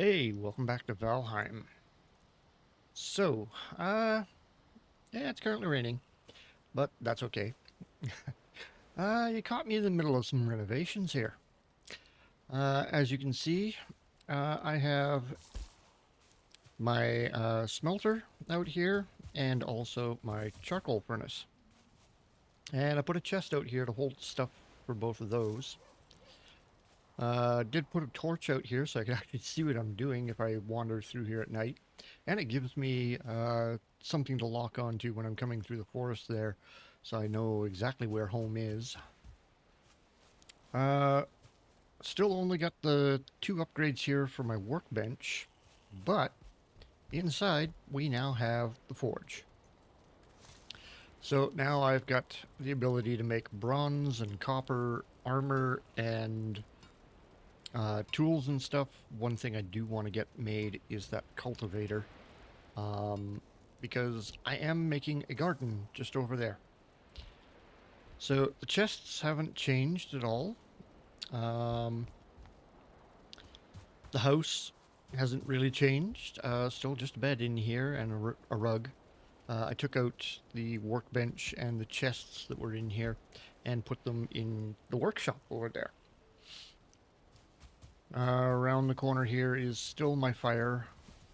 Hey, welcome back to Valheim. So, uh, yeah, it's currently raining, but that's okay. You caught me in the middle of some renovations here. As you can see, I have my smelter out here and also my charcoal furnace. And I put a chest out here to hold stuff for both of those. Did put a torch out here so I can actually see what I'm doing if I wander through here at night. And it gives me something to lock onto when I'm coming through the forest there, so I know exactly where home is. Uh, Still only got the two upgrades here for my workbench, but inside we now have the forge. So now I've got the ability to make bronze and copper armor and tools and stuff. One thing I do want to get made is that cultivator, um, because I am making a garden just over there. So the chests haven't changed at all. Um, the house hasn't really changed. Still just a bed in here and a rug. I took out the workbench and the chests that were in here and put them in the workshop over there. Around the corner here is still my fire,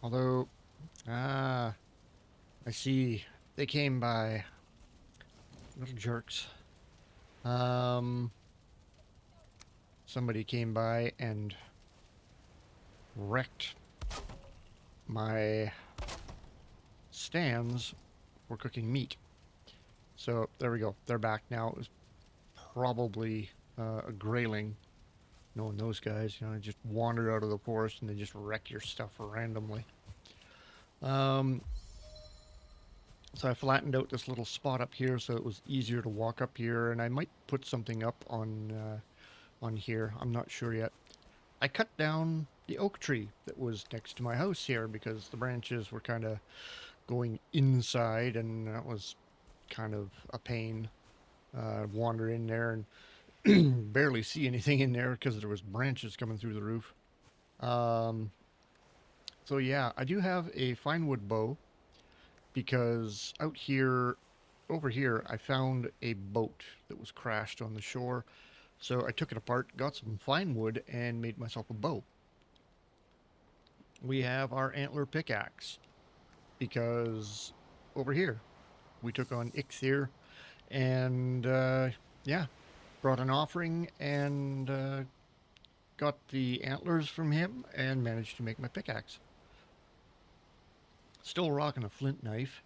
although, ah, I see they came by, little jerks. Um, Somebody came by and wrecked my stands for cooking meat. So there we go. They're back now. It was probably a grayling. Knowing those guys, they just wander out of the forest and they just wreck your stuff randomly. Um, so I flattened out this little spot up here so it was easier to walk up here, and I might put something up on here. I'm not sure yet. I cut down the oak tree that was next to my house here because the branches were kind of going inside, and that was kind of a pain. Wander in there and barely see anything in there because there was branches coming through the roof. Um, so yeah, I do have a fine wood bow because out here, over here, I found a boat that was crashed on the shore. So I took it apart, got some fine wood, and made myself a bow. We have our antler pickaxe because over here we took on Ixir and yeah, brought an offering and got the antlers from him and managed to make my pickaxe. Still rocking a flint knife,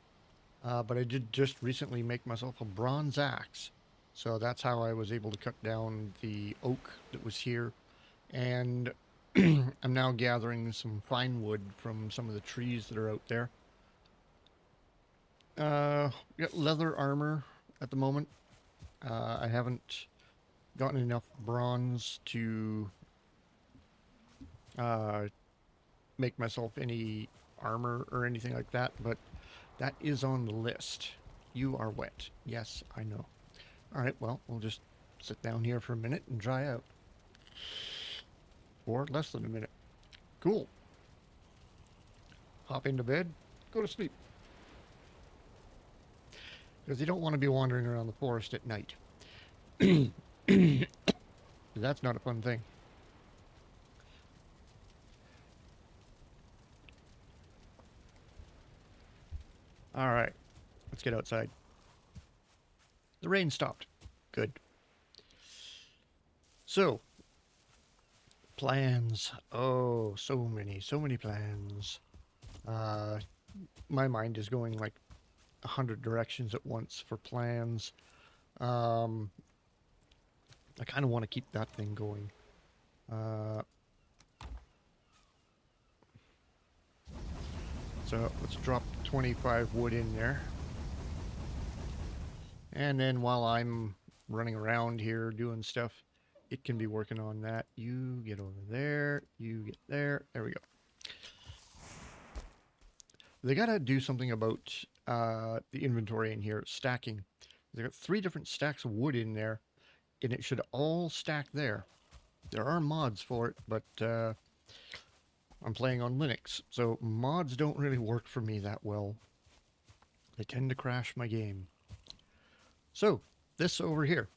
but I did just recently make myself a bronze axe. So that's how I was able to cut down the oak that was here. And I'm now gathering some fine wood from some of the trees that are out there. Got leather armor at the moment. I haven't gotten enough bronze to uh, make myself any armor or anything like that, but that is on the list. You are wet. Yes, I know. All right, well, we'll just sit down here for a minute and dry out. Or less than a minute. Cool. Hop into bed, go to sleep. Because you don't want to be wandering around the forest at night. That's not a fun thing. All right, let's get outside. The rain stopped. Good. So, plans. Oh, so many plans. Uh, my mind is going like 100 directions at once for plans. Um, I kind of want to keep that thing going. Uh, so let's drop 25 wood in there. And then while I'm running around here doing stuff, it can be working on that. You get over there, you get there. There we go. They gotta do something about the inventory in here, stacking. They got 3 different stacks of wood in there, and it should all stack there. There are mods for it, but I'm playing on Linux, so mods don't really work for me that well. They tend to crash my game. So, this over here.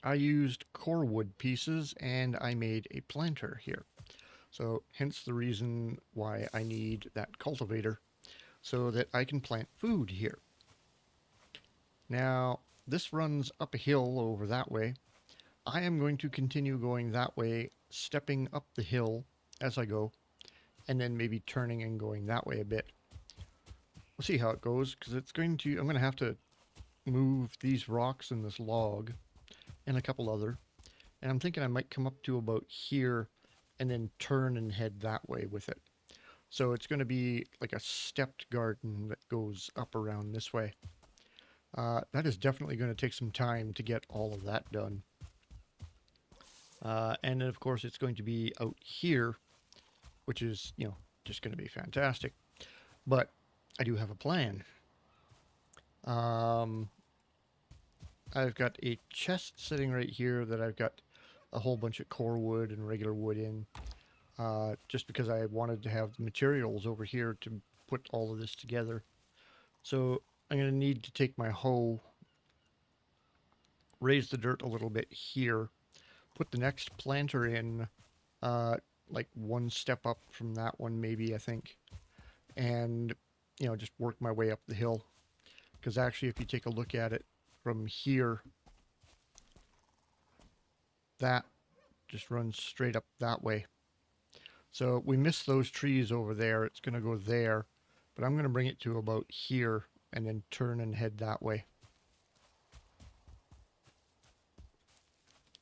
I used core wood pieces and I made a planter here. So, hence the reason why I need that cultivator so that I can plant food here. Now, this runs up a hill over that way. I am going to continue going that way, stepping up the hill as I go, and then maybe turning and going that way a bit. We'll see how it goes, because I'm going to have to move these rocks and this log and a couple other. And I'm thinking I might come up to about here and then turn and head that way with it. So it's going to be like a stepped garden that goes up around this way. That is definitely going to take some time to get all of that done. And then of course it's going to be out here, which is, just going to be fantastic. But I do have a plan. I've got a chest sitting right here that I've got a whole bunch of core wood and regular wood in. Just because I wanted to have the materials over here to put all of this together. So I'm going to need to take my hoe, raise the dirt a little bit here, put the next planter in, like one step up from that one maybe, I think. And, just work my way up the hill. Because actually, if you take a look at it from here, that just runs straight up that way. So we missed those trees over there. It's going to go there. But I'm going to bring it to about here and then turn and head that way.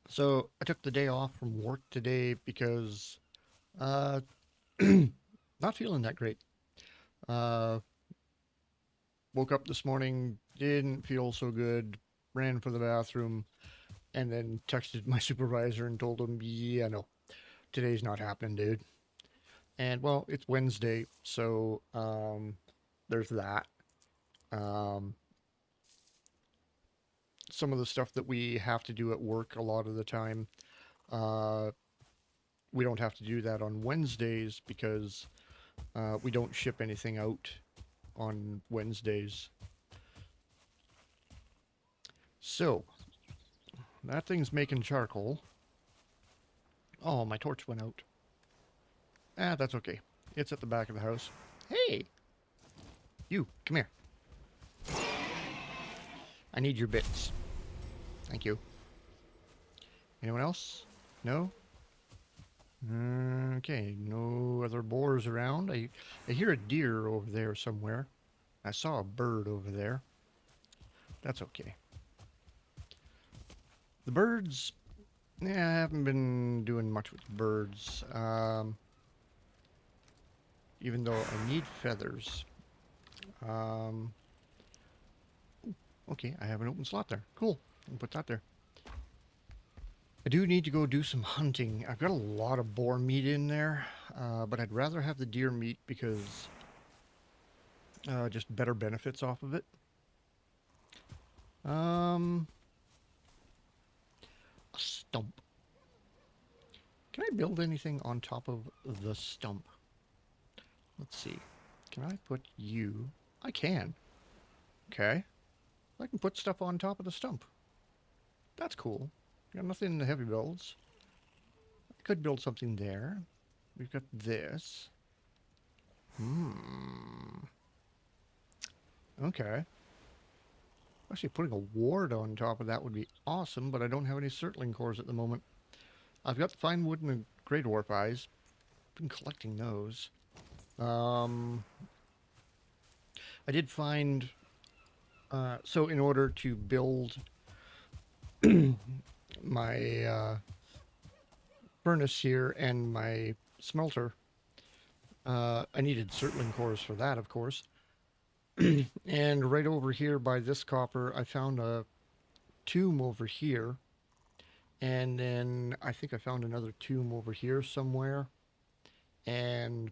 So I took the day off from work today because not feeling that great. Woke up this morning, didn't feel so good, ran for the bathroom, and then texted my supervisor and told him, yeah, no, today's not happening, dude. And, well, it's Wednesday, so there's that. Some of the stuff that we have to do at work a lot of the time, we don't have to do that on Wednesdays because we don't ship anything out on Wednesdays. So, that thing's making charcoal. Oh, my torch went out. That's okay. It's at the back of the house. Hey! You, come here. I need your bits. Thank you. Anyone else? No? Okay, no other boars around. I hear a deer over there somewhere. I saw a bird over there. That's okay. The birds, I haven't been doing much with birds. Even though I need feathers. Okay, I have an open slot there. Cool. I'll put that there. I do need to go do some hunting. I've got a lot of boar meat in there, but I'd rather have the deer meat because just better benefits off of it. A stump. Can I build anything on top of the stump? Let's see. Can I put you? I can. Okay. I can put stuff on top of the stump. That's cool. Got nothing in the heavy builds. I could build something there. We've got this. Okay. Actually, putting a ward on top of that would be awesome, but I don't have any surtling cores at the moment. I've got the fine wood and the grey dwarf eyes. Been collecting those. I did find... so in order to build my furnace here and my smelter, I needed surtling cores for that, of course. And right over here by this copper, I found a tomb over here. And then I think I found another tomb over here somewhere. And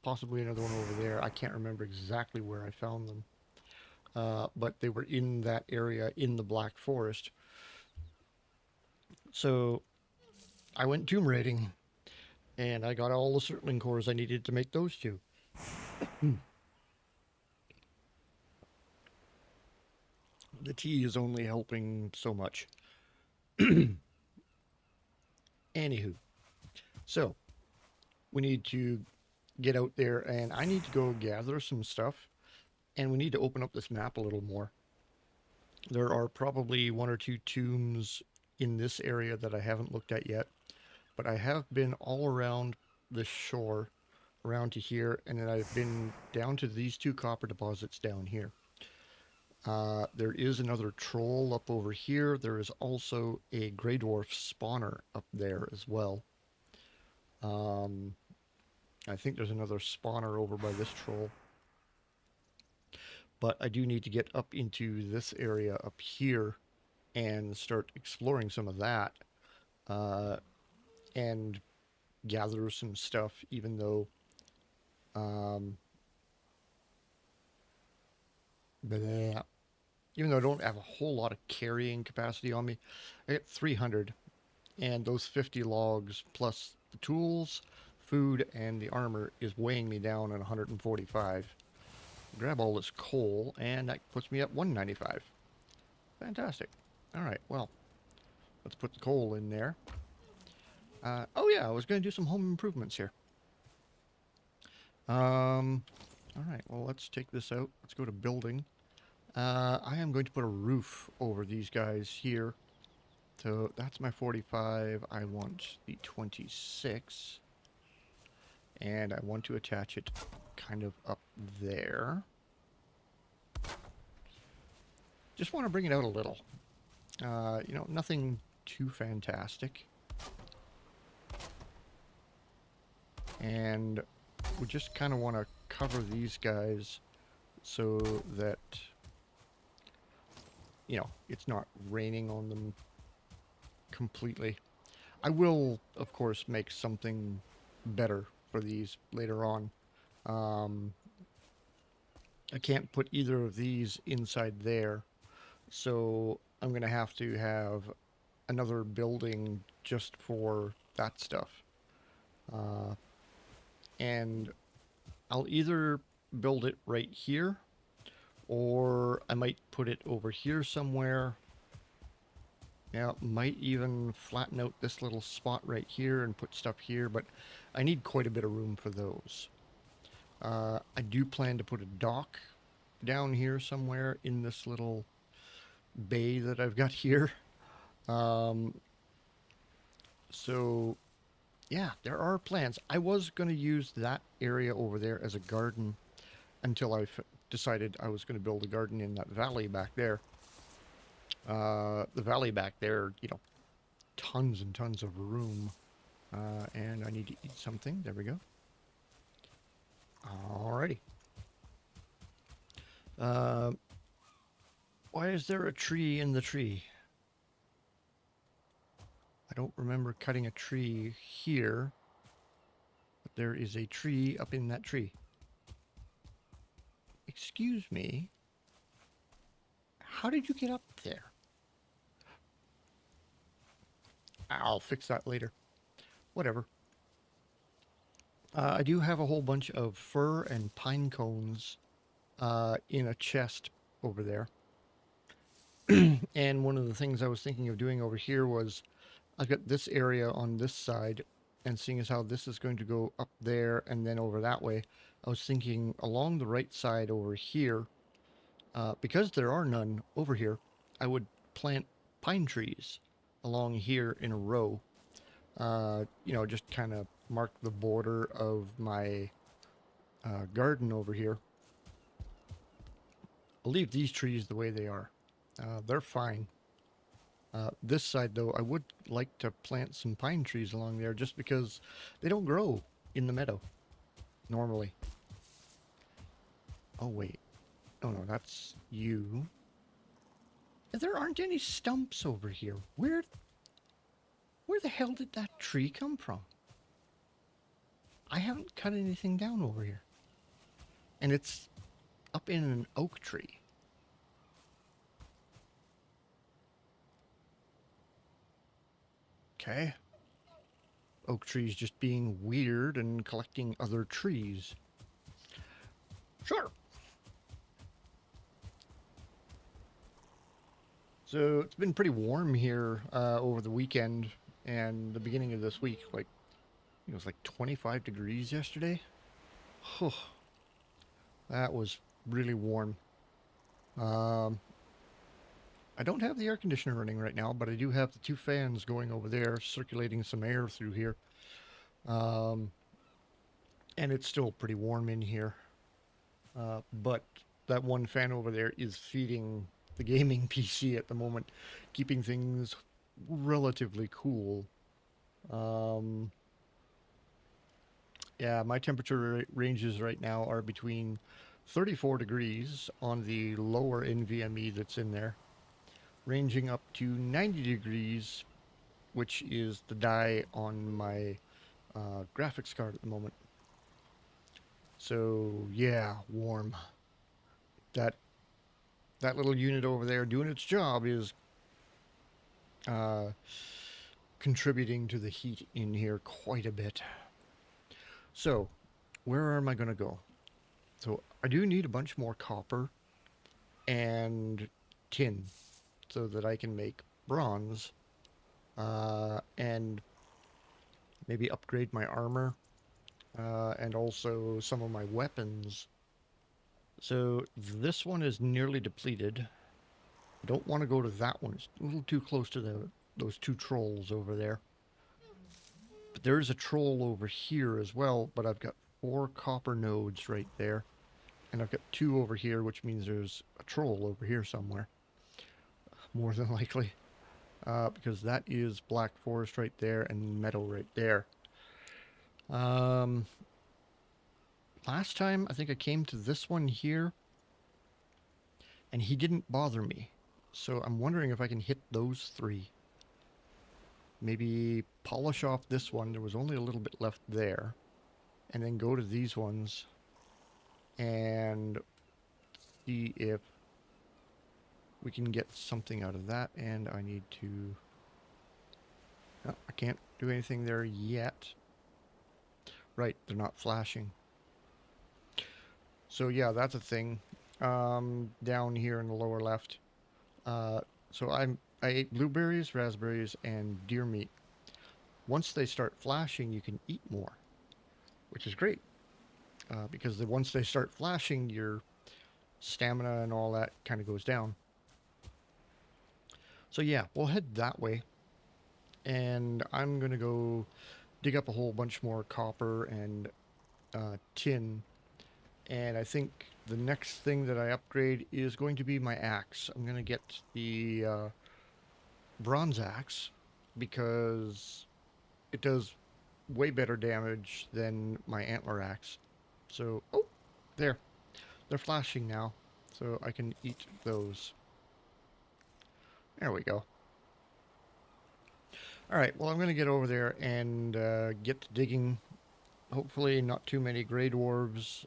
possibly another one over there. I can't remember exactly where I found them. But they were in that area in the Black Forest. So I went tomb raiding. And I got all the surtling cores I needed to make those two. The tea is only helping so much. Anywho, so we need to get out there and I need to go gather some stuff and we need to open up this map a little more. There are probably one or two tombs in this area that I haven't looked at yet, but I have been all around the shore, around to here, and then I've been down to these two copper deposits down here. There is another troll up over here. There is also a gray dwarf spawner up there as well. Um, I think there's another spawner over by this troll. But I do need to get up into this area up here and start exploring some of that uh, and gather some stuff, even though um, bleh, even though I don't have a whole lot of carrying capacity on me. I get 300, and those 50 logs plus the tools, food, and the armor is weighing me down at 145. Grab all this coal, and that puts me at 195. Fantastic. All right, well, let's put the coal in there. Oh yeah, I was going to do some home improvements here. All right, well, let's take this out. Let's go to building. I am going to put a roof over these guys here. So that's my 45. I want the 26. And I want to attach it kind of up there. Just want to bring it out a little. You know, nothing too fantastic. And we just kind of want to cover these guys so that, you know, it's not raining on them completely. I will, of course, make something better for these later on. I can't put either of these inside there, so I'm going to have another building just for that stuff. And I'll either build it right here, or I might put it over here somewhere. Now, might even flatten out this little spot right here and put stuff here, but I need quite a bit of room for those. I do plan to put a dock down here somewhere in this little bay that I've got here. So, yeah, there are plans. I was going to use that area over there as a garden until I decided I was going to build a garden in that valley back there. The valley back there, you know, tons and tons of room. And I need to eat something. There we go. Alrighty. Why is there a tree in the tree? I don't remember cutting a tree here, but there is a tree up in that tree. Excuse me. How did you get up there? I'll fix that later. Whatever. I do have a whole bunch of fir and pine cones in a chest over there. And one of the things I was thinking of doing over here was I've got this area on this side, and seeing as how this is going to go up there and then over that way, I was thinking along the right side over here, because there are none over here, I would plant pine trees along here in a row. You know, just kind of mark the border of my garden over here. I'll leave these trees the way they are. They're fine. This side, though, I would like to plant some pine trees along there just because they don't grow in the meadow normally. Oh, wait. Oh, no, that's you. There aren't any stumps over here. Where the hell did that tree come from? I haven't cut anything down over here. And it's up in an oak tree. Okay. Oak trees just being weird and collecting other trees. Sure. So it's been pretty warm here over the weekend and the beginning of this week. Like, it was like 25 degrees yesterday. Oh, that was really warm. Um, I don't have the air conditioner running right now, but I do have the two fans going over there, circulating some air through here. Um, and it's still pretty warm in here. But that one fan over there is feeding the gaming PC at the moment, keeping things relatively cool. Um, yeah, my temperature ranges right now are between 34 degrees on the lower NVMe that's in there, ranging up to 90 degrees, which is the die on my graphics card at the moment. So yeah, warm. That that little unit over there doing its job is uh, contributing to the heat in here quite a bit. So, where am I going to go? So, I do need a bunch more copper and tin so that I can make bronze and maybe upgrade my armor and also some of my weapons. So, this one is nearly depleted. I don't want to go to that one. It's a little too close to those two trolls over there. But there is a troll over here as well, but I've got 4 copper nodes right there. And I've got 2 over here, which means there's a troll over here somewhere. More than likely. Because that is black forest right there and meadow right there. Um, last time, I think I came to this one here, and he didn't bother me. So I'm wondering if I can hit those 3. Maybe polish off this one. There was only a little bit left there. And then go to these ones and see if we can get something out of that. And I need to... Oh, I can't do anything there yet. Right, they're not flashing. So yeah, that's a thing. Down here in the lower left. So I ate blueberries, raspberries, and deer meat. Once they start flashing, you can eat more, which is great. Because once they start flashing, your stamina and all that kind of goes down. So yeah, we'll head that way. And I'm going to go dig up a whole bunch more copper and tin. And I think the next thing that I upgrade is going to be my axe. I'm going to get the bronze axe because it does way better damage than my antler axe. So, oh, there. They're flashing now, so I can eat those. There we go. Alright, well, I'm going to get over there and get to digging. Hopefully not too many grey dwarves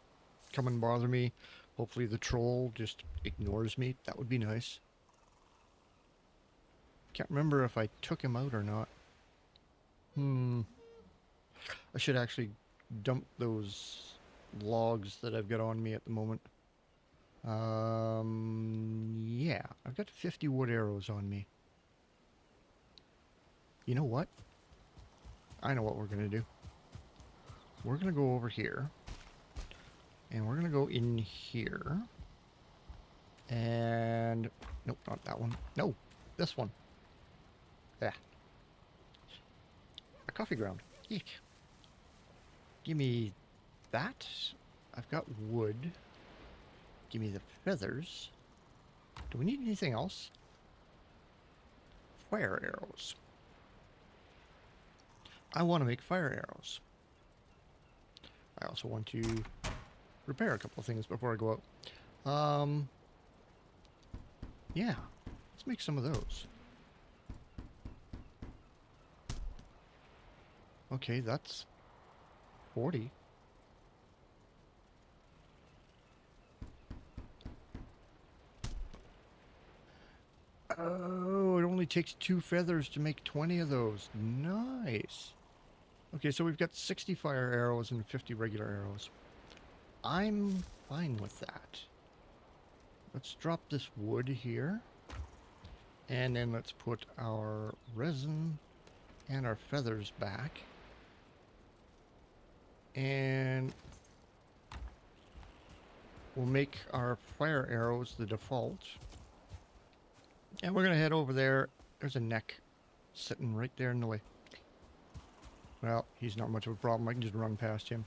come and bother me. Hopefully the troll just ignores me. That would be nice. Can't remember if I took him out or not. I should actually dump those logs that I've got on me at the moment. Yeah, I've got 50 wood arrows on me. You know what? I know what we're going to do. We're going to go over here. And we're going to go in here. And... Nope, not that one. No, this one. Yeah. A coffee ground. Eek. Give me that. I've got wood. Give me the feathers. Do we need anything else? Fire arrows. I want to make fire arrows. I also want to repair a couple of things before I go out. Yeah, let's make some of those. Okay, that's 40. Oh, it only takes 2 feathers to make 20 of those. Nice. Okay, so we've got 60 fire arrows and 50 regular arrows. I'm fine with that. Let's drop this wood here. And then let's put our resin and our feathers back. And we'll make our fire arrows the default. And we're going to head over there. There's a neck sitting right there in the way. Well, he's not much of a problem. I can just run past him.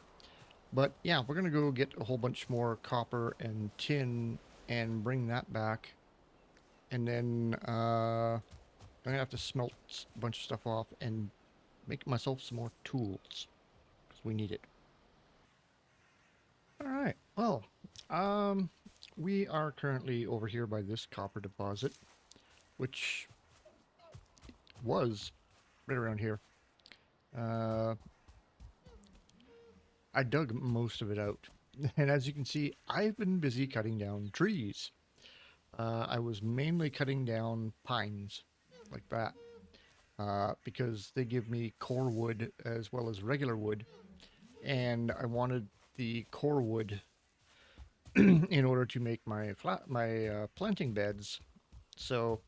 But yeah, we're going to go get a whole bunch more copper and tin and bring that back. And then I'm going to have to smelt a bunch of stuff off and make myself some more tools. Because we need it. Alright, well, we are currently over here by this copper deposit, which was right around here. I dug most of it out. And as you can see, I've been busy cutting down trees. I was mainly cutting down pines, like that, because they give me core wood as well as regular wood. And I wanted the core wood in order to make my planting beds. So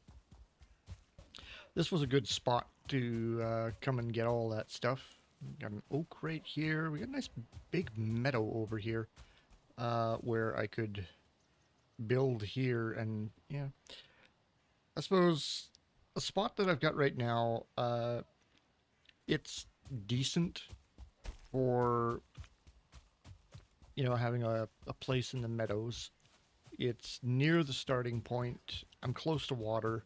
this was a good spot to come and get all that stuff. Got an oak right here. We got a nice big meadow over here where I could build here. And yeah, I suppose a spot that I've got right now, it's decent for, you know, having a place in the meadows. It's near the starting point. I'm close to water.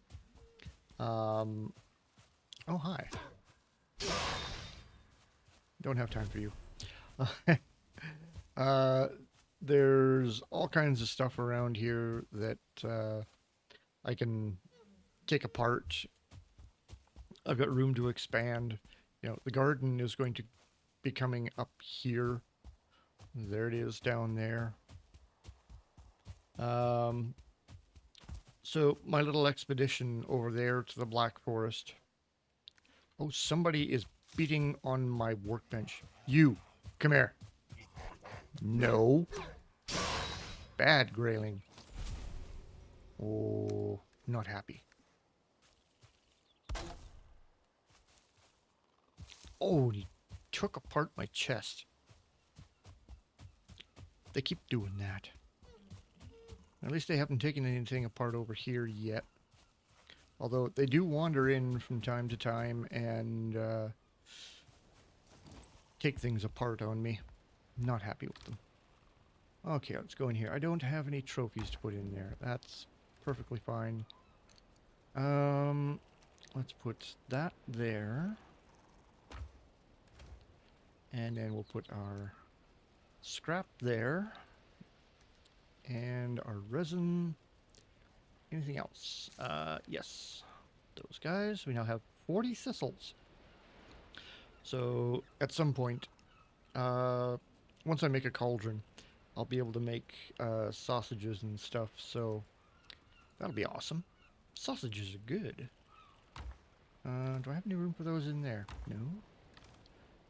Oh, hi. Don't have time for you. uh, there's all kinds of stuff around here that I can take apart. I've got room to expand. You know, the garden is going to be coming up here. There it is down there. So my little expedition over there to the Black Forest. Oh, somebody is beating on my workbench. You, come here. No. Bad grayling. Oh, not happy. Oh, he took apart my chest. They keep doing that. At least they haven't taken anything apart over here yet. Although they do wander in from time to time and take things apart on me. Not happy with them. Okay, let's go in here. I don't have any trophies to put in there. That's perfectly fine. Let's put that there. And then we'll put our scrap there. And our resin. Anything else? Yes. Those guys. We now have 40 thistles. So, at some point, once I make a cauldron, I'll be able to make sausages and stuff, so that'll be awesome. Sausages are good. Do I have any room for those in there? No?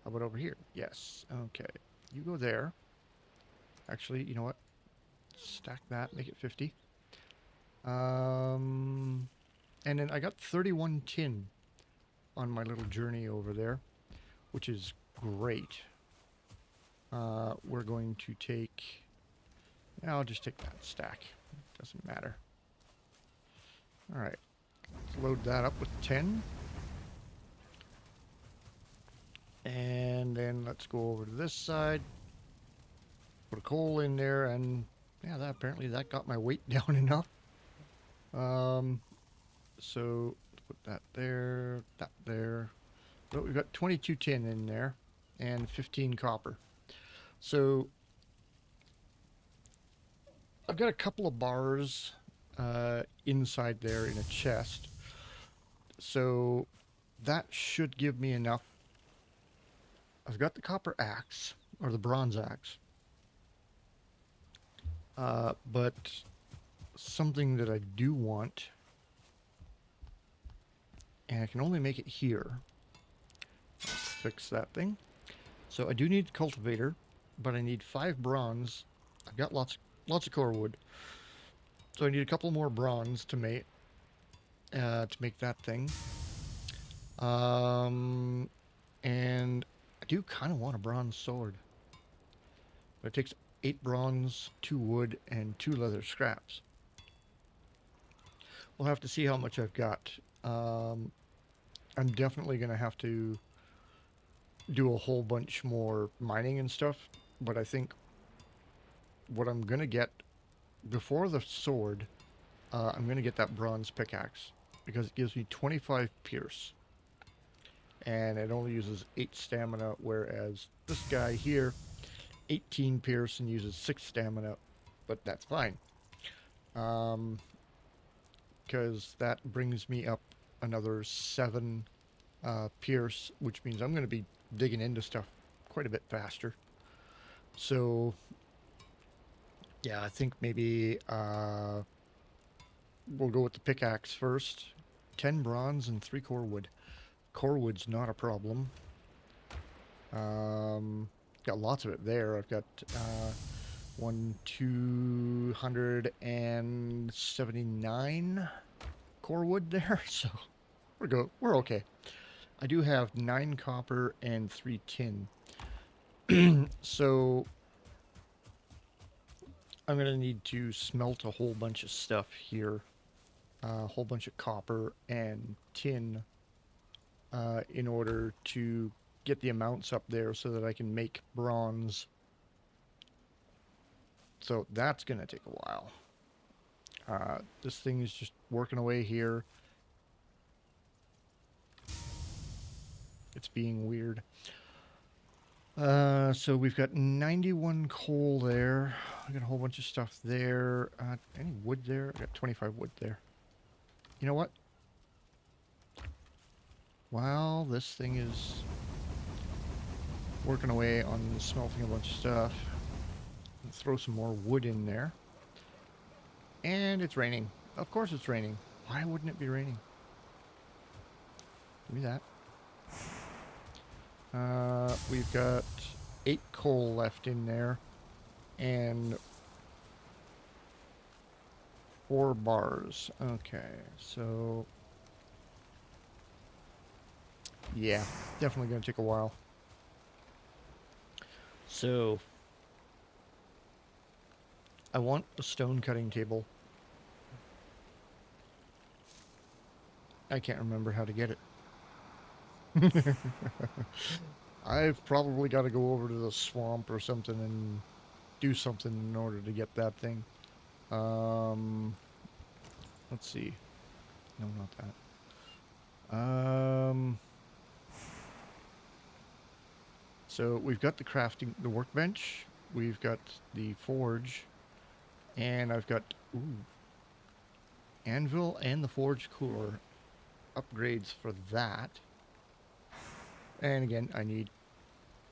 How about over here? Yes. Okay. You go there. Actually, you know what? Stack that, make it 50. And then I got 31 tin on my little journey over there, which is great. We're going to take... I'll just take that stack. Doesn't matter. Alright. Let's load that up with 10. And then let's go over to this side. Put a coal in there, and yeah, that apparently that got my weight down enough. So put that there, that there. But we've got 22 tin in there and 15 copper. So I've got a couple of bars inside there in a chest. So that should give me enough. I've got the copper axe, or the bronze axe. But something that I do want, and I can only make it here. Let's fix that thing. So I do need cultivator, but I need 5 bronze. I've got lots of core wood. So I need a couple more bronze to make that thing. Um, and I do kind of want a bronze sword. But it takes 8 bronze, 2 wood, and 2 leather scraps. We'll have to see how much I've got. Um, I'm definitely going to have to do a whole bunch more mining and stuff. But I think what I'm going to get before the sword, I'm going to get that bronze pickaxe. Because it gives me 25 pierce. And it only uses 8 stamina, whereas this guy here, 18 pierce and uses 6 stamina. But that's fine. Because that brings me up another 7 pierce, which means I'm going to be digging into stuff quite a bit faster. So, yeah, I think maybe we'll go with the pickaxe first. 10 bronze and 3 core wood. Core wood's not a problem. Got lots of it there. I've got 279 core wood there, so we're okay. I do have 9 copper and 3 tin. So I'm gonna need to smelt a whole bunch of stuff here. A whole bunch of copper and tin in order to get the amounts up there so that I can make bronze. So that's gonna take a while. This thing is just working away here. It's being weird. So we've got 91 coal there. I got a whole bunch of stuff there. Any wood there? I got 25 wood there. You know what? While this thing is working away on smelting a bunch of stuff, let's throw some more wood in there. And it's raining. Of course it's raining. Why wouldn't it be raining? Give me that. We've got 8 coal left in there. And 4 bars. Okay, so yeah, definitely gonna take a while. So I want a stone cutting table. I can't remember how to get it. I've probably got to go over to the swamp or something and do something in order to get that thing. Let's see. No, not that. So we've got the the workbench. We've got the forge. And I've got, anvil and the forge cooler upgrades for that. And again, I need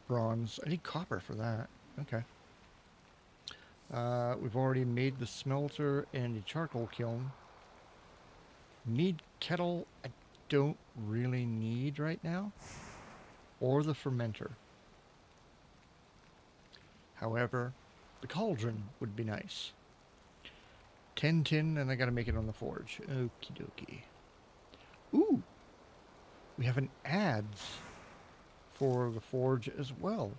bronze. I need copper for that. Okay. We've already made the smelter and the charcoal kiln. Need kettle. I don't really need right now. Or the fermenter. However, the cauldron would be nice. 10 tin, and I gotta make it on the forge. Okie dokie. Ooh! We have an ads for the forge as well.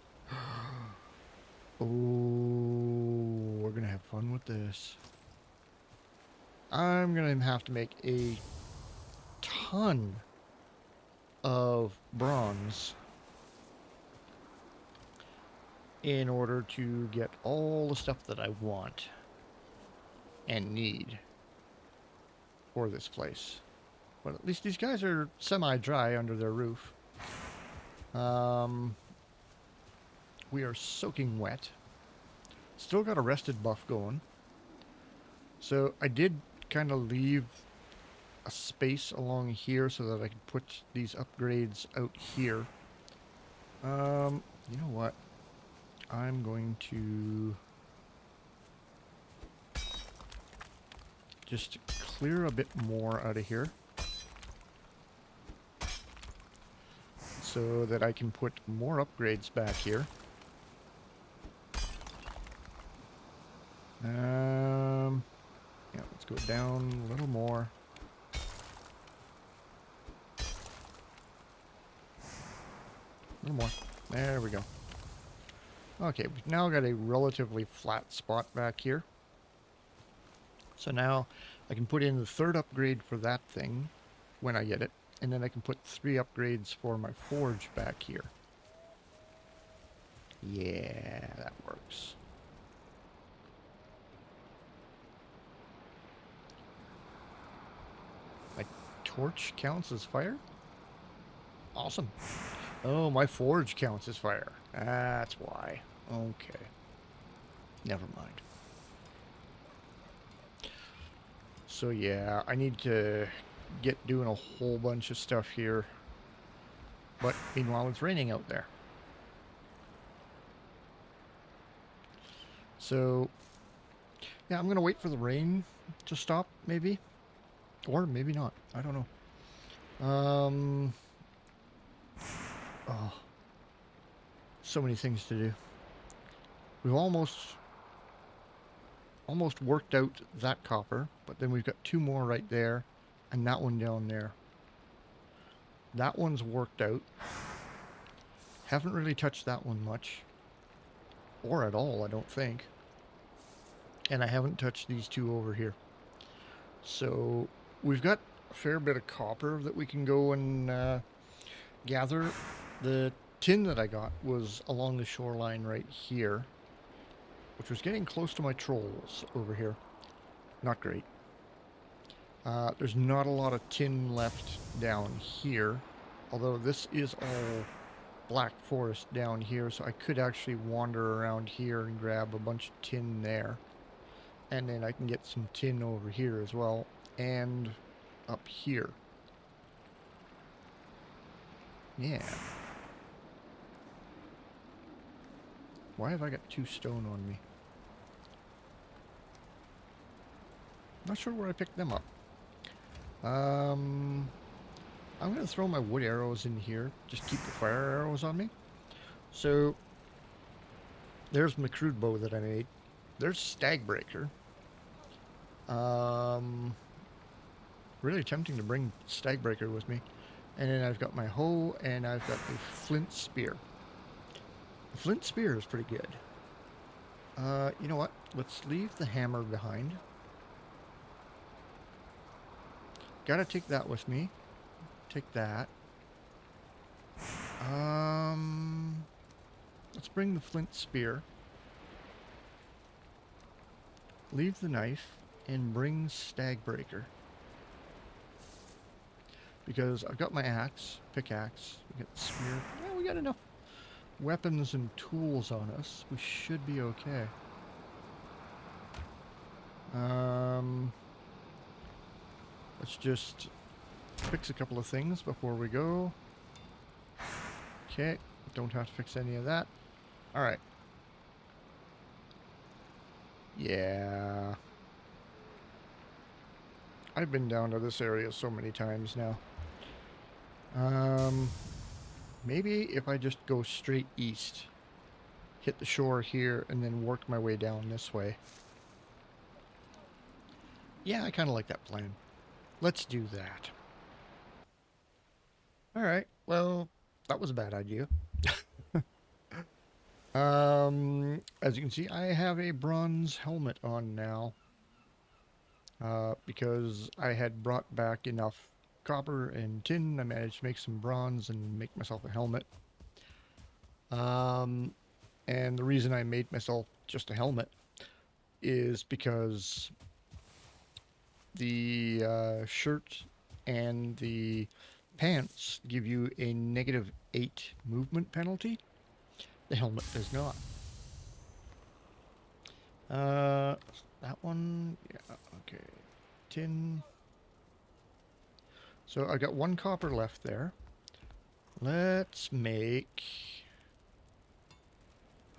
Oh, we're gonna have fun with this. I'm gonna have to make a ton of bronze in order to get all the stuff that I want and need for this place. But at least these guys are semi-dry under their roof. We are soaking wet. Still got a rested buff going. So I did kind of leave a space along here so that I could put these upgrades out here. You know what? I'm going to just clear a bit more out of here. so that I can put more upgrades back here. Yeah, let's go down a little more. A little more. There we go. Okay, we've now got a relatively flat spot back here. So now I can put in the third upgrade for that thing when I get it. And then I can put 3 upgrades for my forge back here. Yeah, that works. My torch counts as fire? Awesome. Oh, my forge counts as fire. That's why. Okay. Never mind. So yeah, I need to get doing a whole bunch of stuff here. But meanwhile, it's raining out there. So, yeah, I'm going to wait for the rain to stop, maybe. Or maybe not. I don't know. Oh, so many things to do. We've almost worked out that copper, but then we've got 2 more right there, and that one down there. That one's worked out. Haven't really touched that one much. Or at all, I don't think. And I haven't touched these 2 over here. So, we've got a fair bit of copper that we can go and gather. The tin that I got was along the shoreline right here, which was getting close to my trolls over here. Not great. There's not a lot of tin left down here, although this is all black forest down here, so I could actually wander around here and grab a bunch of tin there. And then I can get some tin over here as well, and up here. Yeah. Why have I got 2 stone on me? Not sure where I picked them up. I'm going to throw my wood arrows in here. Just keep the fire arrows on me. So, there's my crude bow that I made. There's Stagbreaker. Really tempting to bring Stagbreaker with me. And then I've got my hoe, and I've got the flint spear. The flint spear is pretty good. You know what? Let's leave the hammer behind. Gotta take that with me. Take that. Let's bring the flint spear. Leave the knife and bring Stagbreaker. Because I've got my axe, pickaxe, we got the spear. Yeah, we got enough weapons and tools on us. We should be okay. Let's just fix a couple of things before we go. Okay, don't have to fix any of that. Alright. Yeah. I've been down to this area so many times now. Maybe if I just go straight east, hit the shore here, and then work my way down this way. Yeah, I kind of like that plan. Let's do that. Alright, well, that was a bad idea. As you can see, I have a bronze helmet on now. Because I had brought back enough copper and tin, I managed to make some bronze and make myself a helmet. And the reason I made myself just a helmet is because the shirt and the pants give you a -8 movement penalty. The helmet does not. That one, yeah, okay. Tin. So I got 1 copper left there. Let's make...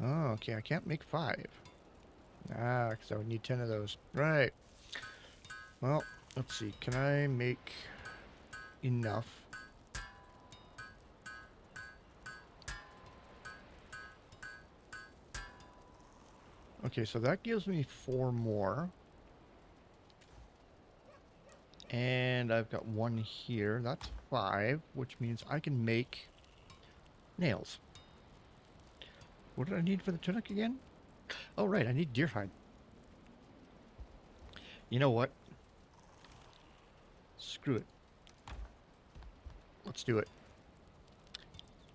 Oh, okay, I can't make 5. Ah, because I would need 10 of those. Right. Well, let's see. Can I make enough? Okay, so that gives me 4 more. And I've got 1 here. That's 5, which means I can make nails. What did I need for the tunic again? Oh, right, I need deer hide. You know what? Screw it. Let's do it.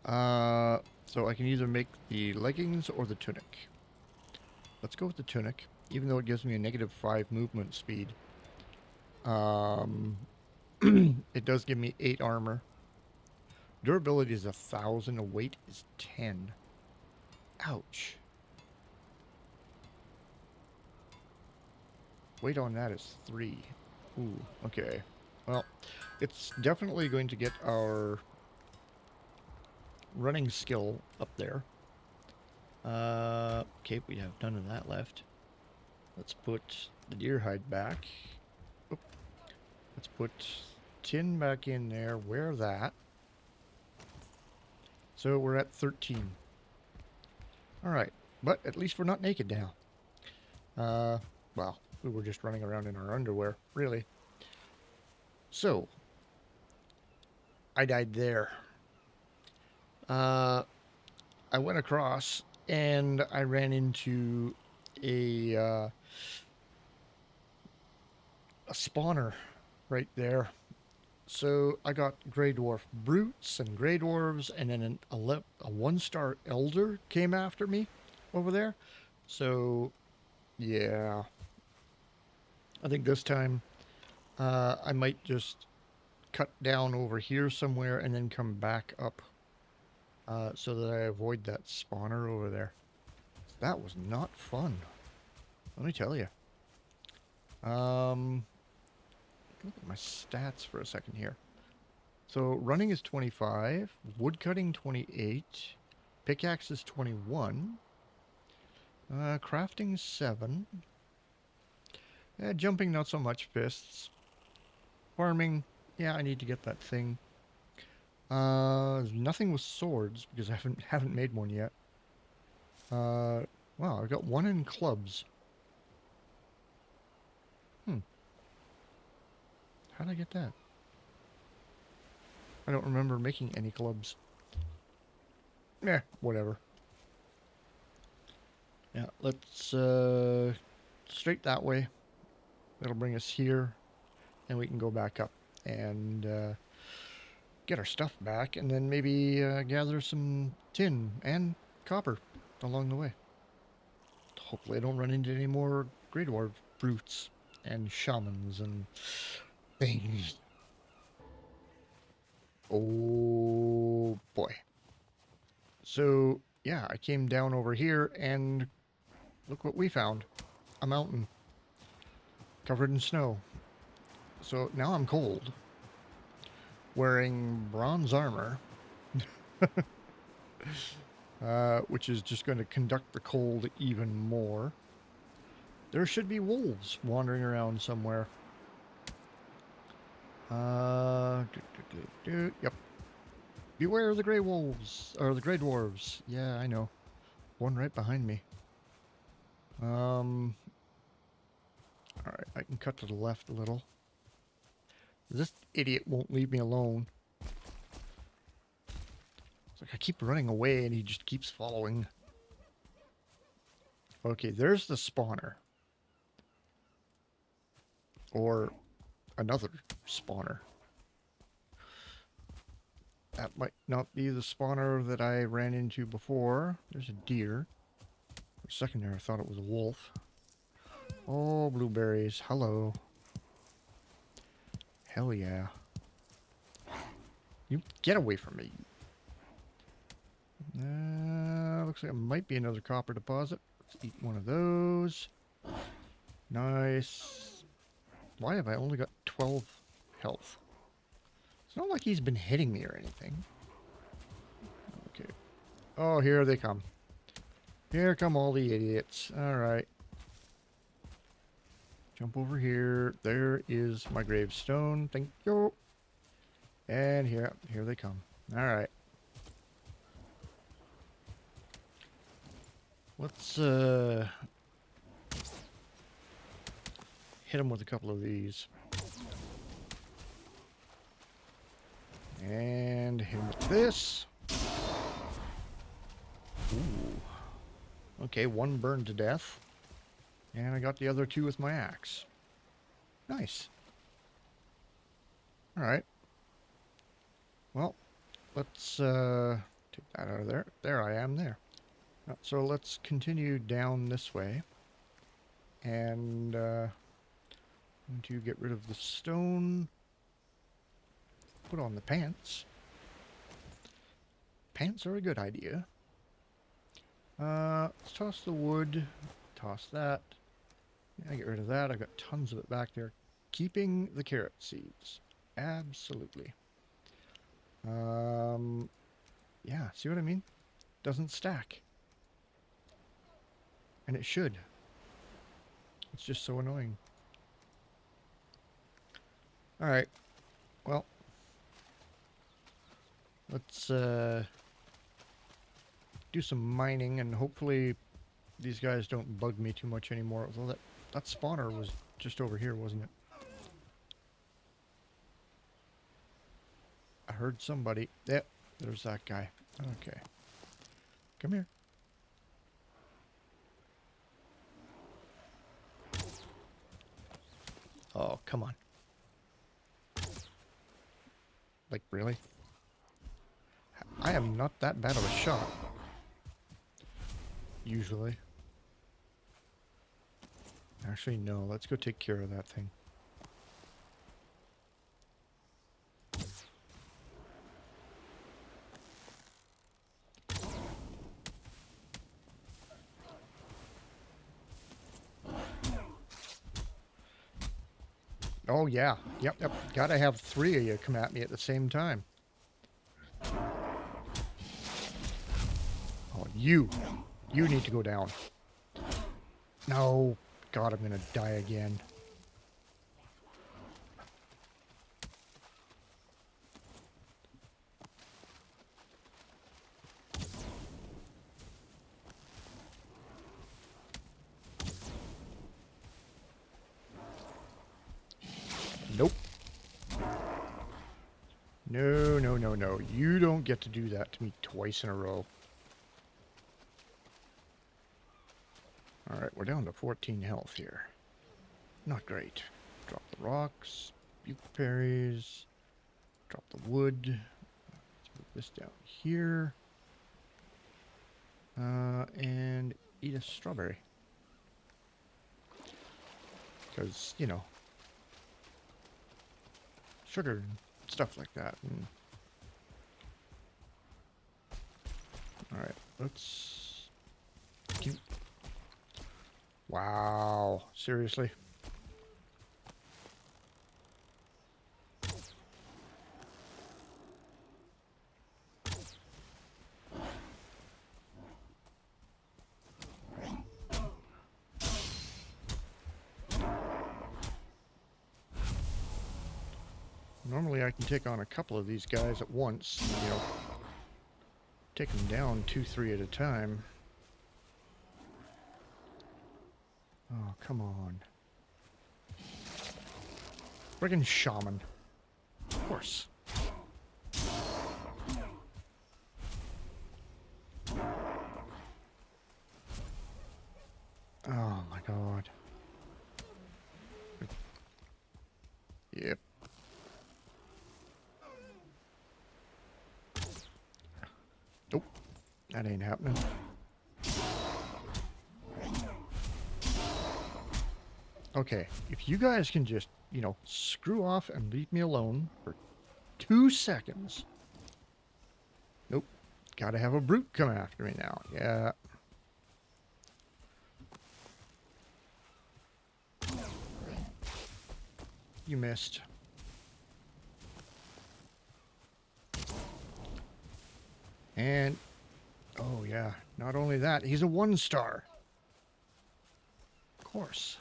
So I can either make the leggings or the tunic. Let's go with the tunic, even though it gives me a -5 movement speed. It does give me 8 armor. Durability is 1,000, a weight is 10. Ouch. Weight on that is 3. Ooh, okay. Well, it's definitely going to get our running skill up there. Okay, we have none of that left. Let's put the deer hide back. Oop. Let's put tin back in there. Wear that. So we're at 13. Alright, but at least we're not naked now. Well, we were just running around in our underwear, really. So, I died there. I went across and I ran into a spawner right there. So I got Grey Dwarf Brutes and Grey Dwarves, and then a 1-star Elder came after me over there. So, yeah. I think this time I might just cut down over here somewhere and then come back up so that I avoid that spawner over there. That was not fun, let me tell you. Look at my stats for a second here. So running is 25, woodcutting 28, pickaxe is 21, crafting 7, jumping not so much, fists, farming, yeah, I need to get that thing. Nothing with swords because I haven't made one yet. Wow, I've got 1 in clubs. How'd I get that? I don't remember making any clubs. Whatever. Yeah, let's straight that way. That'll bring us here, and we can go back up and get our stuff back, and then maybe gather some tin and copper along the way. Hopefully I don't run into any more Grey Dwarf brutes and shamans and things. Oh boy. So yeah, I came down over here and look what we found. A mountain covered in snow. So now I'm cold, wearing bronze armor, which is just going to conduct the cold even more. There should be wolves wandering around somewhere. Yep. Beware the gray wolves, or the gray dwarves. Yeah, I know. One right behind me. Alright, I can cut to the left a little. This idiot won't leave me alone. It's like I keep running away and he just keeps following. Okay, there's the spawner. Or another spawner. That might not be the spawner that I ran into before. There's a deer. For a second there I thought it was a wolf. Oh, blueberries. Hello. Hell yeah. You get away from me. Looks like it might be another copper deposit. Let's eat one of those. Nice. Why have I only got 12 health? It's not like he's been hitting me or anything. Okay. Oh, here they come. Here come all the idiots. Alright. Jump over here. There is my gravestone. Thank you. And here they come. Alright. Let's hit him with a couple of these. And hit him with this. Ooh. Okay, one burned to death. And I got the other two with my axe. Nice. Alright. Well, let's take that out of there. There I am there. So let's continue down this way. And I'm going to get rid of the stone. Put on the pants. Pants are a good idea. Let's toss the wood. Toss that. Yeah, get rid of that. I've got tons of it back there. Keeping the carrot seeds. Absolutely. Yeah, see what I mean? Doesn't stack. And it should. It's just so annoying. Alright. Well. Let's do some mining, and hopefully these guys don't bug me too much anymore. Although that spawner was just over here, wasn't it? I heard somebody. Yep, there's that guy. Okay. Come here. Oh, come on. Like, really? I am not that bad of a shot. Usually. Actually, no. Let's go take care of that thing. Oh, yeah. Yep, yep. Gotta have three of you come at me at the same time. Oh, you need to go down. No. God, I'm gonna die again. Nope. No, no, no, no. You don't get to do that to me twice in a row. Alright, we're down to 14 health here. Not great. Drop the rocks, buke berries, drop the wood. Let's put this down here. And eat a strawberry. Because, you know, sugar and stuff like that. Alright, let's... Wow, seriously? Normally I can take on a couple of these guys at once, you know, take them down 2-3 at a time. Oh, come on. Friggin' shaman. Of course. Oh my god. Yep. Nope. That ain't happening. Okay, if you guys can just, you know, screw off and leave me alone for 2 seconds. Nope. Gotta have a brute come after me now. Yeah. You missed. And, oh yeah, not only that, he's a 1-star. Of course.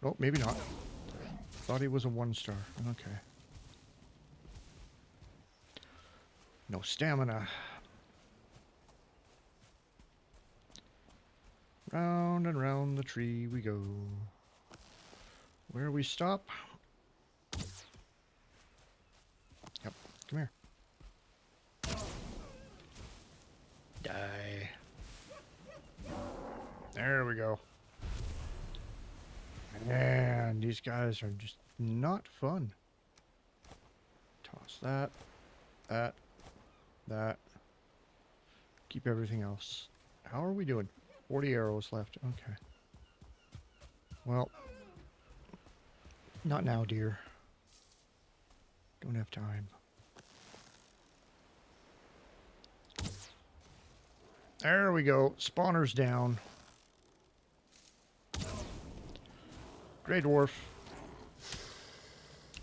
Oh, maybe not. Thought he was a 1-star. Okay. No stamina. Round and round the tree we go. where we stop. Yep, come here. Die. There we go. And these guys are just not fun. Toss that, that. Keep everything else. How are we doing? 40 arrows left. Okay. Well, not now, dear. Don't have time. There we go. Spawner's down. Grey Dwarf.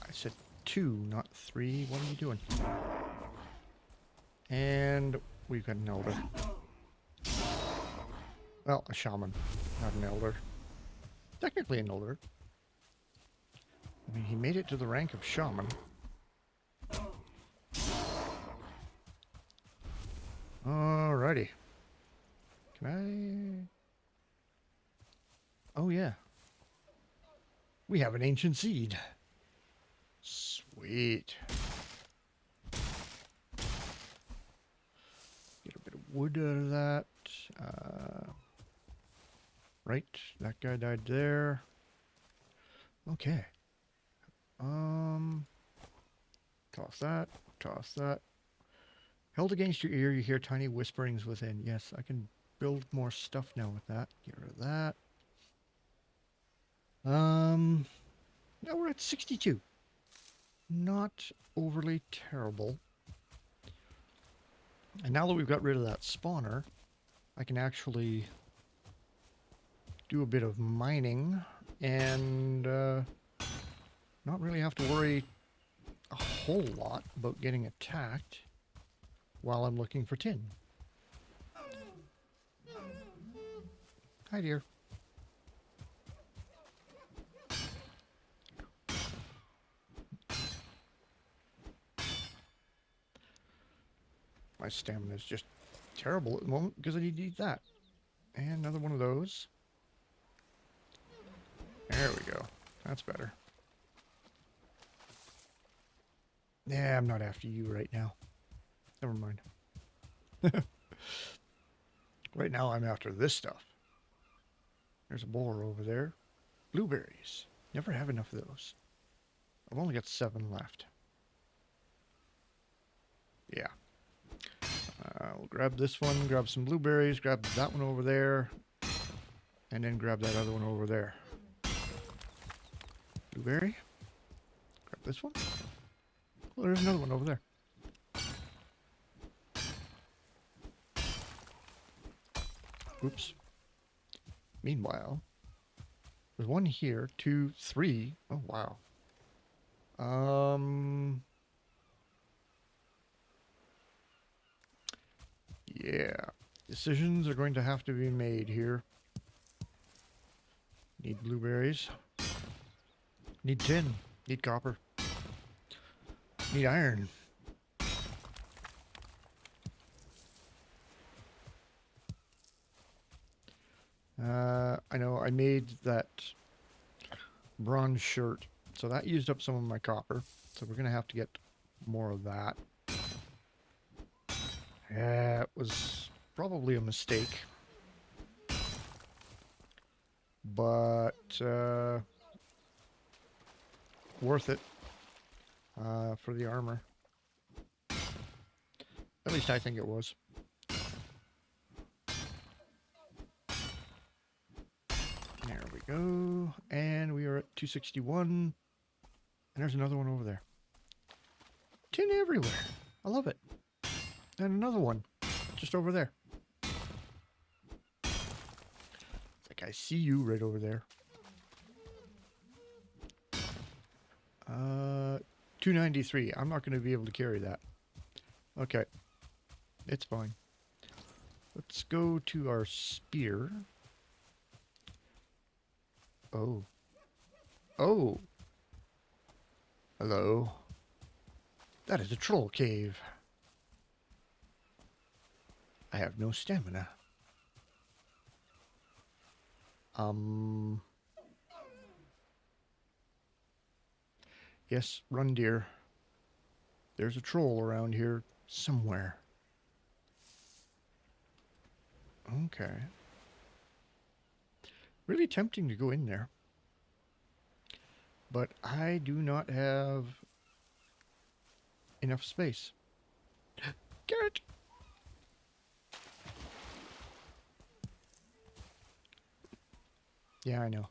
I said 2, not 3. What are you doing? And we've got an elder. Well, a shaman, not an elder. Technically an elder. I mean, he made it to the rank of shaman. Alrighty. Can I... Oh, yeah. We have an ancient seed. Sweet. Get a bit of wood out of that. Right, that guy died there. Okay. Toss that. Toss that. Held against your ear, you hear tiny whisperings within. Yes, I can build more stuff now with that. Get rid of that. Now we're at 62. Not overly terrible. And now that we've got rid of that spawner, I can actually do a bit of mining and not really have to worry a whole lot about getting attacked while I'm looking for tin. Hi, dear. My stamina is just terrible at the moment because I need to eat that. And another one of those. There we go. That's better. Yeah, I'm not after you right now. Never mind. Right now I'm after this stuff. There's a boar over there. Blueberries. Never have enough of those. I've only got 7 left. Yeah. We'll grab this one, grab some blueberries, grab that one over there, and then grab that other one over there. Blueberry. Grab this one. Oh, there's another one over there. Oops. Meanwhile, there's one here, 2, 3. Oh, wow. Yeah. Decisions are going to have to be made here. Need blueberries. Need tin. Need copper. Need iron. I know I made that bronze shirt, so that used up some of my copper. So we're going to have to get more of that. Yeah, it was probably a mistake. But worth it for the armor. At least I think it was. There we go. And we are at 261. And there's another one over there. Tin everywhere. I love it. And another one just over there. It's like I see you right over there. 293. I'm not going to be able to carry that. Okay. It's fine. Let's go to our spear. Oh. Oh. Hello. That is a troll cave. I have no stamina. Yes, run, deer. There's a troll around here somewhere. Okay. Really tempting to go in there. But I do not have enough space. Garrett! Yeah, I know.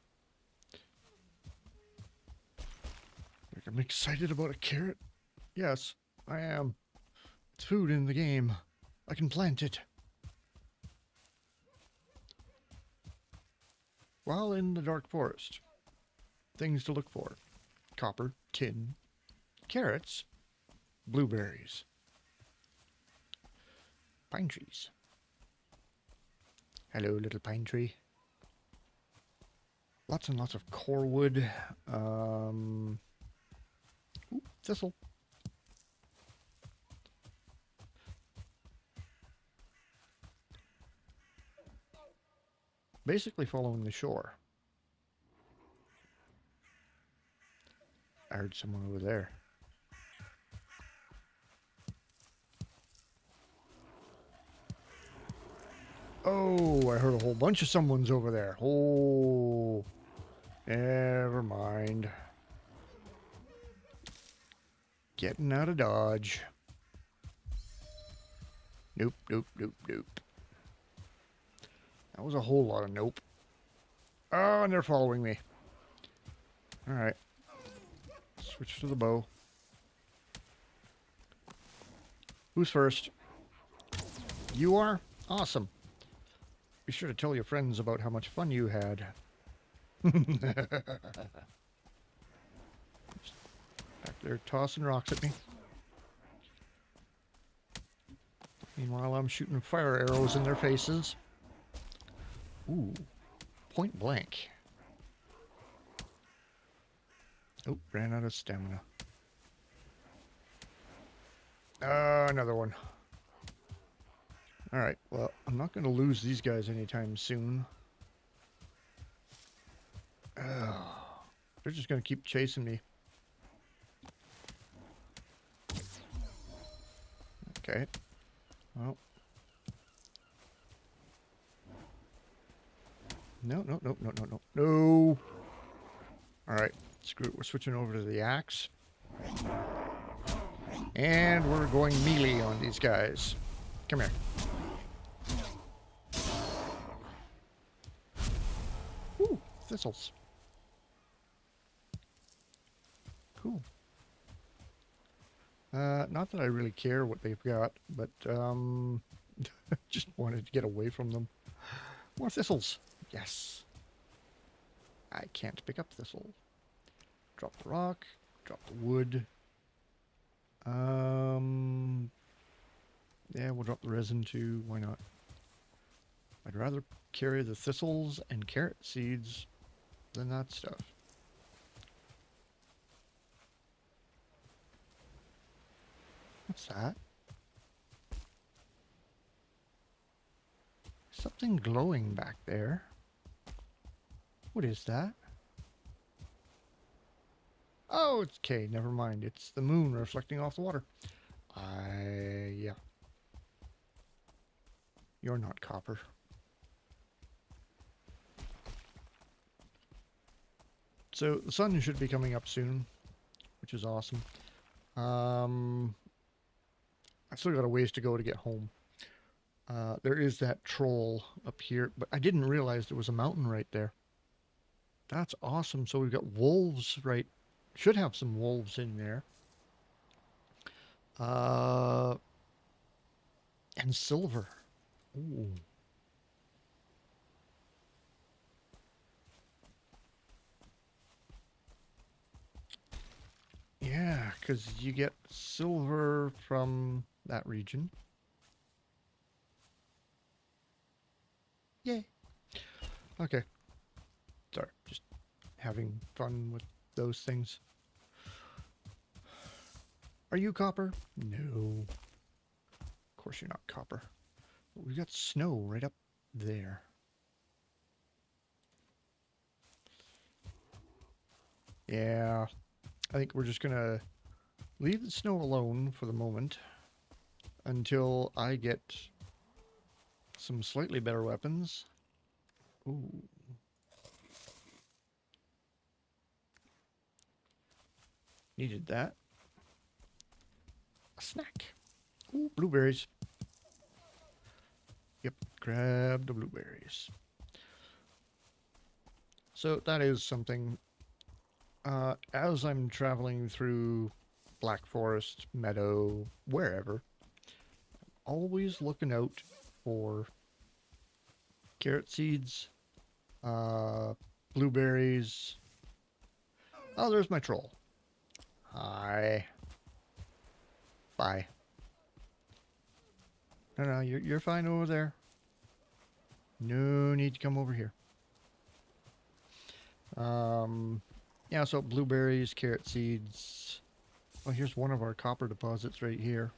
I'm excited about a carrot. Yes, I am. It's food in the game. I can plant it. While in the dark forest, things to look for. Copper, tin, carrots, blueberries, pine trees. Hello, little pine tree. Lots and lots of core wood. Ooh, thistle. Basically following the shore. I heard someone over there. Oh, I heard a whole bunch of someone's over there. Oh, never mind. Getting out of Dodge. Nope, nope, nope, nope. That was a whole lot of nope. Oh, and they're following me. Alright. Switch to the bow. Who's first? You are? Awesome. Be sure to tell your friends about how much fun you had. Back there tossing rocks at me. Meanwhile, I'm shooting fire arrows in their faces. Ooh. Point blank. Oh, ran out of stamina. Another one. Alright, well, I'm not going to lose these guys anytime soon. They're just going to keep chasing me. Okay. Well. No, no, no, no, no, no. No! Alright, screw it. We're switching over to the axe. And we're going melee on these guys. Come here. Ooh, thistles. Cool. Not that I really care what they've got, but just wanted to get away from them. More thistles. Yes. I can't pick up thistle. Drop the rock. Drop the wood. Yeah, we'll drop the resin too. Why not? I'd rather carry the thistles and carrot seeds than that stuff. What's that? Something glowing back there. What is that? Oh, it's okay. Never mind. It's the moon reflecting off the water. Yeah. You're not copper. So the sun should be coming up soon, which is awesome. I've still got a ways to go to get home. There is that troll up here, but I didn't realize there was a mountain right there. That's awesome. So we've got wolves, right? Should have some wolves in there. And silver. Ooh. Yeah, because you get silver from that region. Yay. Okay. Sorry, just having fun with those things. Are you copper? No. Of course you're not copper. But we've got snow right up there. Yeah. I think we're just gonna leave the snow alone for the moment until I get some slightly better weapons. Ooh. Needed that. A snack. Ooh, blueberries. Yep, grab the blueberries. So that is something. As I'm traveling through Black Forest, Meadow, wherever, always looking out for carrot seeds, uh, blueberries. Oh, there's my troll. Hi. Bye. No, no, you're fine over there. No need to come over here. Yeah, so blueberries, carrot seeds. Oh, here's one of our copper deposits right here.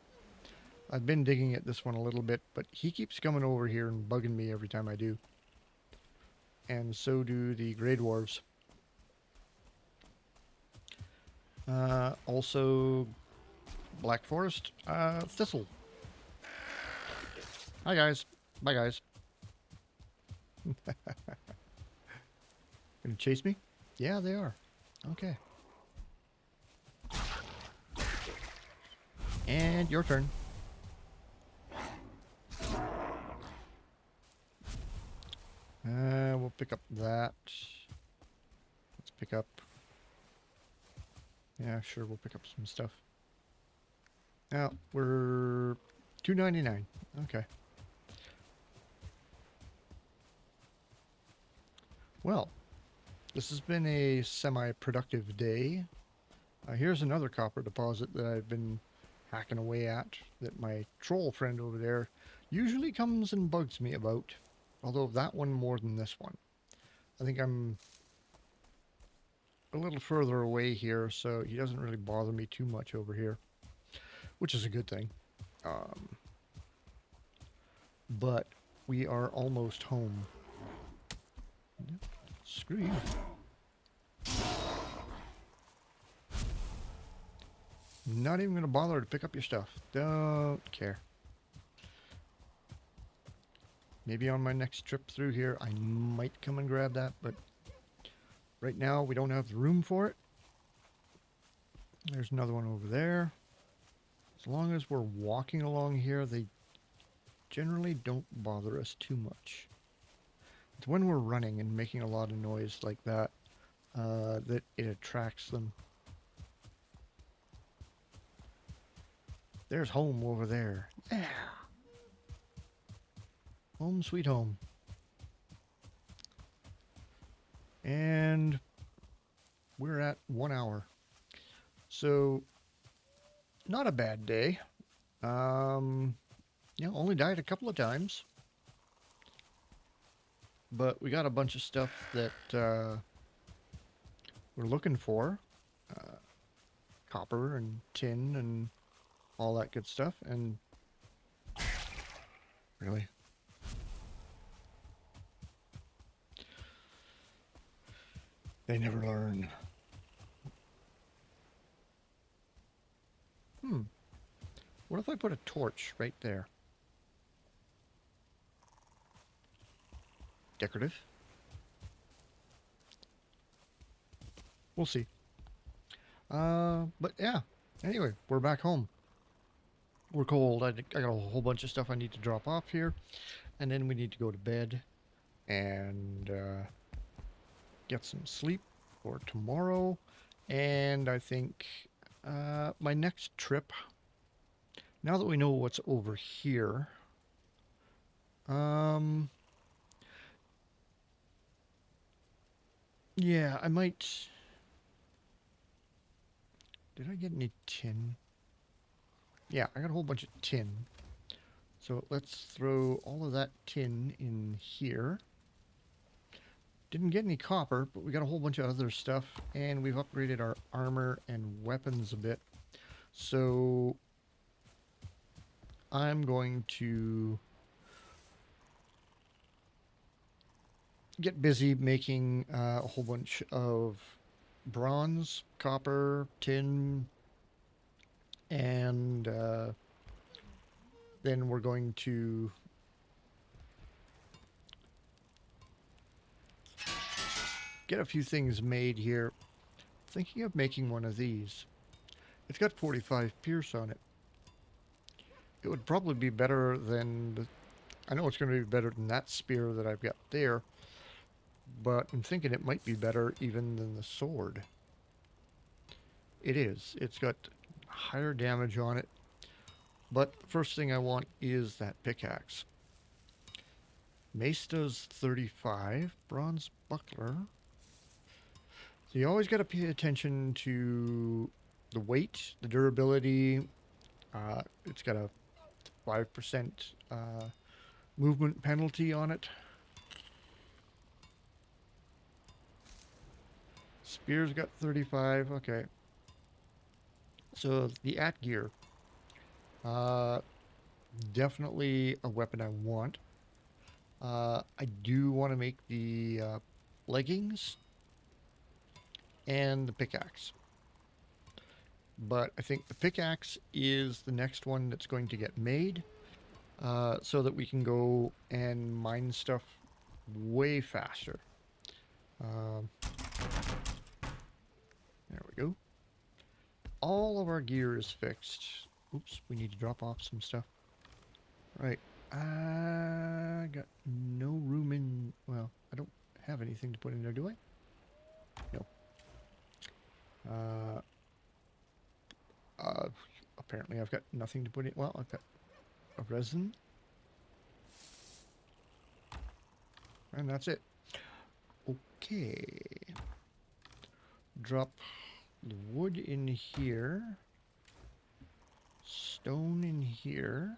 I've been digging at this one a little bit, but he keeps coming over here and bugging me every time I do. And so do the Grey Dwarves. Also, Black Forest, Thistle. Hi, guys. Bye, guys. Gonna chase me? Yeah, they are. Okay. And your turn. We'll pick up that. Let's pick up... Yeah, sure, we'll pick up some stuff. Now, we're $2.99. Okay. Well, this has been a semi-productive day. Here's another copper deposit that I've been hacking away at that my troll friend over there usually comes and bugs me about. Although that one more than this one. I think I'm a little further away here, so he doesn't really bother me too much over here, which is a good thing. But we are almost home. Screw you. Not even going to bother to pick up your stuff. Don't care. Maybe on my next trip through here, I might come and grab that, but right now we don't have the room for it. There's another one over there. As long as we're walking along here, they generally don't bother us too much. It's when we're running and making a lot of noise like that, that it attracts them. There's home over there. Yeah. Home sweet home. And we're at 1 hour. So, not a bad day. Only died a couple of times. But we got a bunch of stuff that we're looking for. Copper and tin and all that good stuff. And really, they never learn. What if I put a torch right there? Decorative. We'll see. But yeah. Anyway, we're back home. We're cold. I got a whole bunch of stuff I need to drop off here. And then we need to go to bed and get some sleep for tomorrow. And I think my next trip, now that we know what's over here, yeah, I might... Did I get any tin? Yeah, I got a whole bunch of tin. So let's throw all of that tin in here. Didn't get any copper, but we got a whole bunch of other stuff, and we've upgraded our armor and weapons a bit. So I'm going to get busy making a whole bunch of bronze, copper, tin, and then we're going to get a few things made here. Thinking of making one of these. It's got 45 pierce on it. It would probably be better than I know it's going to be better than that spear that I've got there, but I'm thinking it might be better even than the sword. It is. It's got higher damage on it, but the first thing I want is that pickaxe. Mace does 35, bronze buckler. So you always got to pay attention to the weight, the durability. It's got a 5% movement penalty on it. Spear's got 35. Okay. So the at gear. Uh, Definitely a weapon I want. I do want to make the leggings and the pickaxe. But I think the pickaxe is the next one that's going to get made so that we can go and mine stuff way faster. Um, there we go. All of our gear is fixed. Oops, we need to drop off some stuff. Right. I got no room in... Well, I don't have anything to put in there, do I? No. Uh, Apparently I've got nothing to put in... Well, I've got a resin. And that's it. Okay. Drop the wood in here. Stone in here.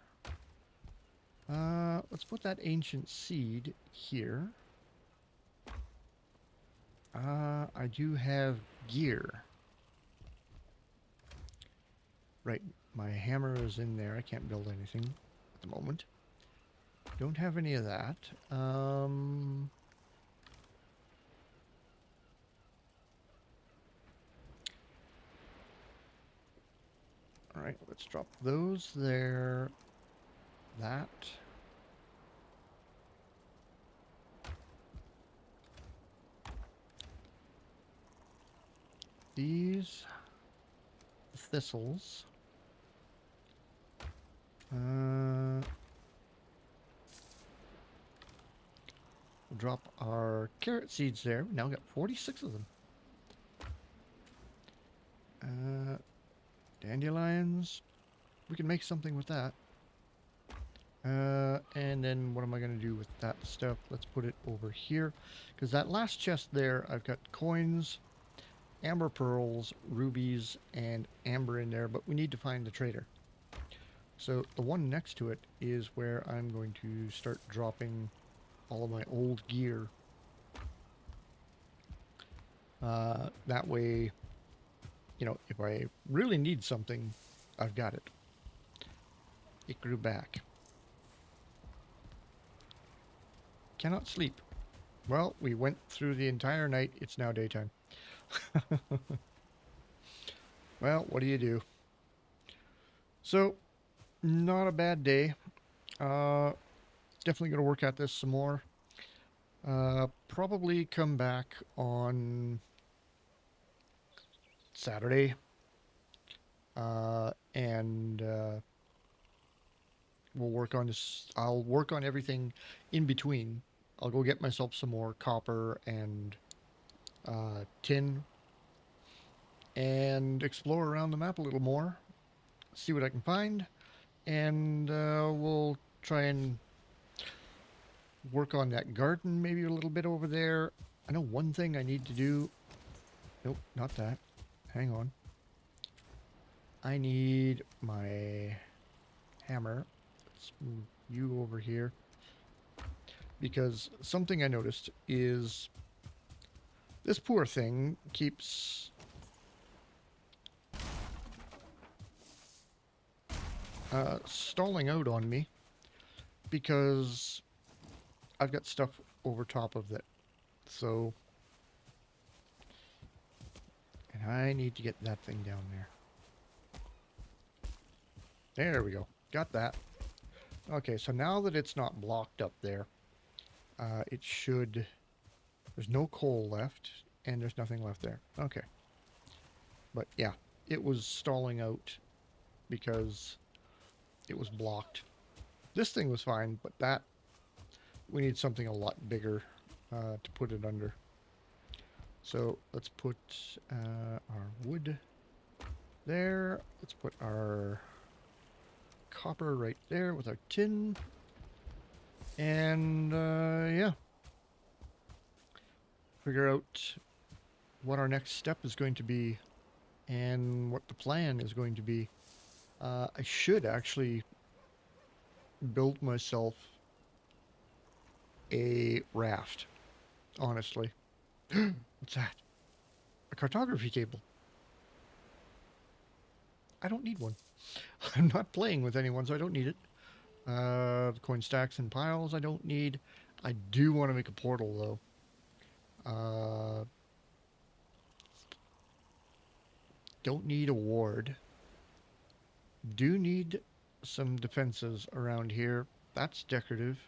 Let's put that ancient seed here. I do have gear. Right, my hammer is in there. I can't build anything at the moment. Don't have any of that. Alright, let's drop those there. That. These. Thistles. We'll drop our carrot seeds there. We now got 46 of them. Dandelions. We can make something with that. And then what am I going to do with that stuff? Let's put it over here. Because that last chest there, I've got coins, amber pearls, rubies, and amber in there. But we need to find the trader. So the one next to it is where I'm going to start dropping all of my old gear. That way, you know, if I really need something, I've got it. It grew back. Cannot sleep. Well, we went through the entire night. It's now daytime. Well, what do you do? So, not a bad day. Definitely going to work at this some more. Probably come back on Saturday. And we'll work on this. I'll work on everything in between. I'll go get myself some more copper and tin and explore around the map a little more. See what I can find. And we'll try and work on that garden maybe a little bit over there. I know one thing I need to do. Nope, not that. Hang on. I need my hammer. Let's move you over here. Because something I noticed is this poor thing keeps stalling out on me because I've got stuff over top of it. So And I need to get that thing down there. There we go. Got that. Okay, so now that it's not blocked up there, it should... There's no coal left, and there's nothing left there. Okay. But yeah, it was stalling out because it was blocked. This thing was fine, but that... We need something a lot bigger to put it under. So let's put our wood there. Let's put our copper right there with our tin. And yeah. Figure out what our next step is going to be and what the plan is going to be. I should actually build myself a raft, honestly. What's that? A cartography cable. I don't need one. I'm not playing with anyone, so I don't need it. The coin stacks and piles I don't need. I do want to make a portal, though. Don't need a ward. Do need some defenses around here. That's decorative.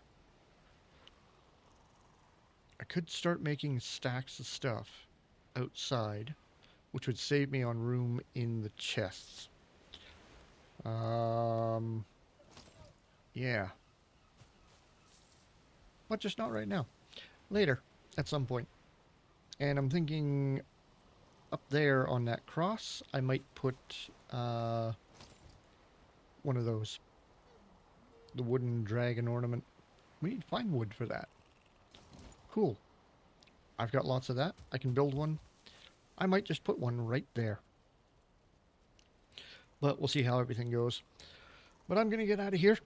I could start making stacks of stuff outside, which would save me on room in the chests. Yeah. But just not right now. Later, at some point. And I'm thinking up there on that cross, I might put one of those. The wooden dragon ornament. We need to find wood for that. Cool. I've got lots of that. I can build one. I might just put one right there. But we'll see how everything goes. But I'm going to get out of here.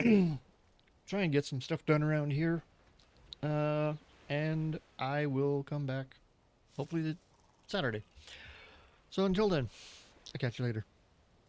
Try and get some stuff done around here. And I will come back hopefully Saturday. So until then, I'll catch you later.